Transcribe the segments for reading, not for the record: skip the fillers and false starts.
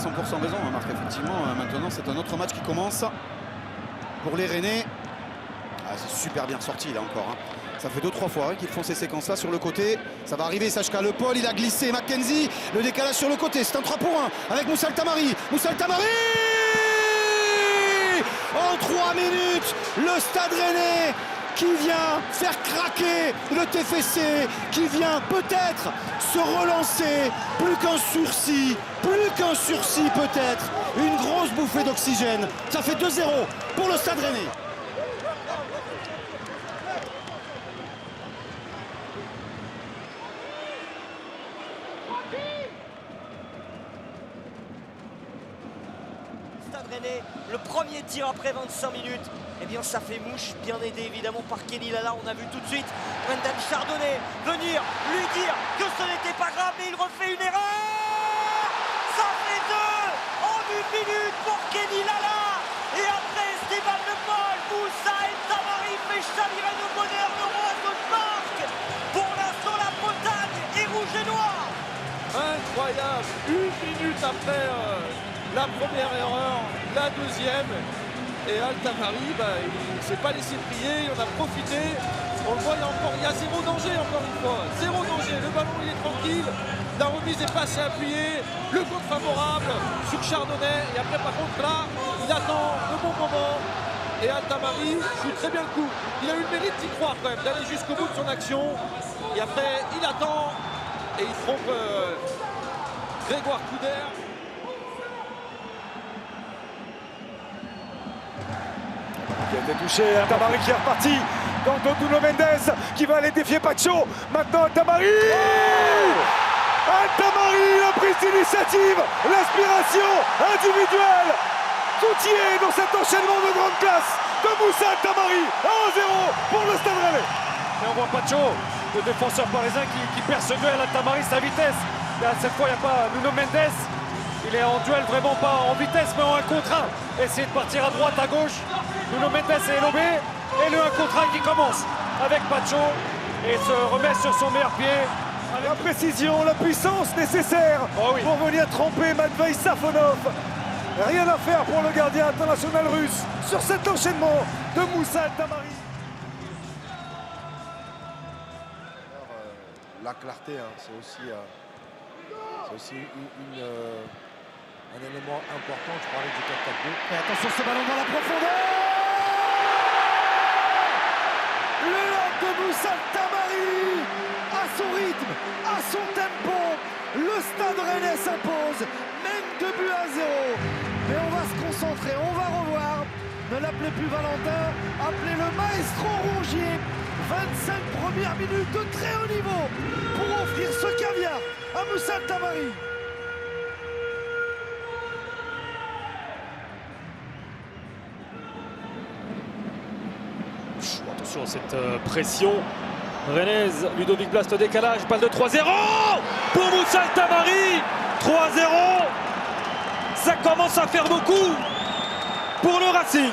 100% raison, hein, Marc. Effectivement, maintenant, c'est un autre match qui commence pour les Rennais. Ah, c'est super bien sorti, là, encore. Hein. Ça fait 2-3 fois hein, qu'ils font ces séquences-là sur le côté. Ça va arriver, Sachka Le Paul, il a glissé. Mackenzie, le décalage sur le côté. C'est un 3 pour 1 avec Moussa Altamari. Moussa Altamari en 3 minutes, le Stade Rennais qui vient faire craquer le TFC, qui vient peut-être se relancer, plus qu'un sursis peut-être, une grosse bouffée d'oxygène. Ça fait 2-0 pour le Stade Rennais. Stade Rennais, le premier tir après 25 minutes, eh bien ça fait mouche, bien aidé évidemment par Kenny Lala. On a vu tout de suite Brendan Chardonnay venir lui dire que ce n'était pas grave, mais il refait une erreur. Ça fait 2 en 1 minute pour Kenny Lala. Et après Esteban Le Paul, Moussa Altamari fait chavirer de bonheur le roi de Marc. Pour l'instant la Bretagne est rouge et noir. Incroyable, 1 minute après la première erreur, la deuxième, et Altamari, il ne s'est pas laissé prier, il en a profité. On le voit, il y a zéro danger encore une fois, zéro danger, le ballon il est tranquille, la remise est passée appuyée, le contre favorable sur Chardonnay, et après par contre là, il attend le bon moment, et Altamari joue très bien le coup. Il a eu le mérite d'y croire quand même, d'aller jusqu'au bout de son action, et après il attend, et il trompe Grégoire Couder. Qui a été touché, Altamari qui est reparti dans Nuno Mendes qui va aller défier Pacho. Maintenant Altamari Altamari, la prise d'initiative, l'inspiration individuelle. Tout y est dans cet enchaînement de grande classe de Moussa Altamari. 1-0 pour le Stade Rennais. Et on voit Pacho, le défenseur parisien qui perce ce duel. Altamari, sa vitesse. Là, cette fois, il n'y a pas Nuno Mendes. Il est en duel, vraiment pas en vitesse, mais en 1 contre 1. Essayer de partir à droite, à gauche. Nuno Mendes est lobé. Et le 1 contre 1 qui commence avec Pacho. Et se remet sur son meilleur pied. La précision, la puissance nécessaire pour venir tromper Matvei Safonov. Rien à faire pour le gardien international russe sur cet enchaînement de Moussa Altamari. La clarté, hein, c'est aussi un élément important. Je parlais du 4-4-2. Et attention, ce ballon dans la profondeur. Le lob de Moussa Altamari, à son rythme, à son tempo. Le Stade Rennais s'impose, même 2-0. Mais on va se concentrer, on va revoir. Ne l'appelez plus Valentin, appelez-le Maestro Rongier. 25 premières minutes de très haut niveau pour offrir ce caviar à Moussa Altamari. Attention à cette pression. Rennes, Ludovic Blast au décalage, balle de 3-0 pour Moussa Altamari. 3-0. Ça commence à faire beaucoup pour le Racing.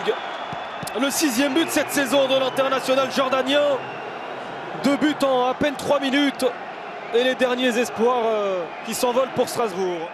Le 6e but cette saison de l'international jordanien. 2 buts en à peine 3 minutes. Et les derniers espoirs qui s'envolent pour Strasbourg.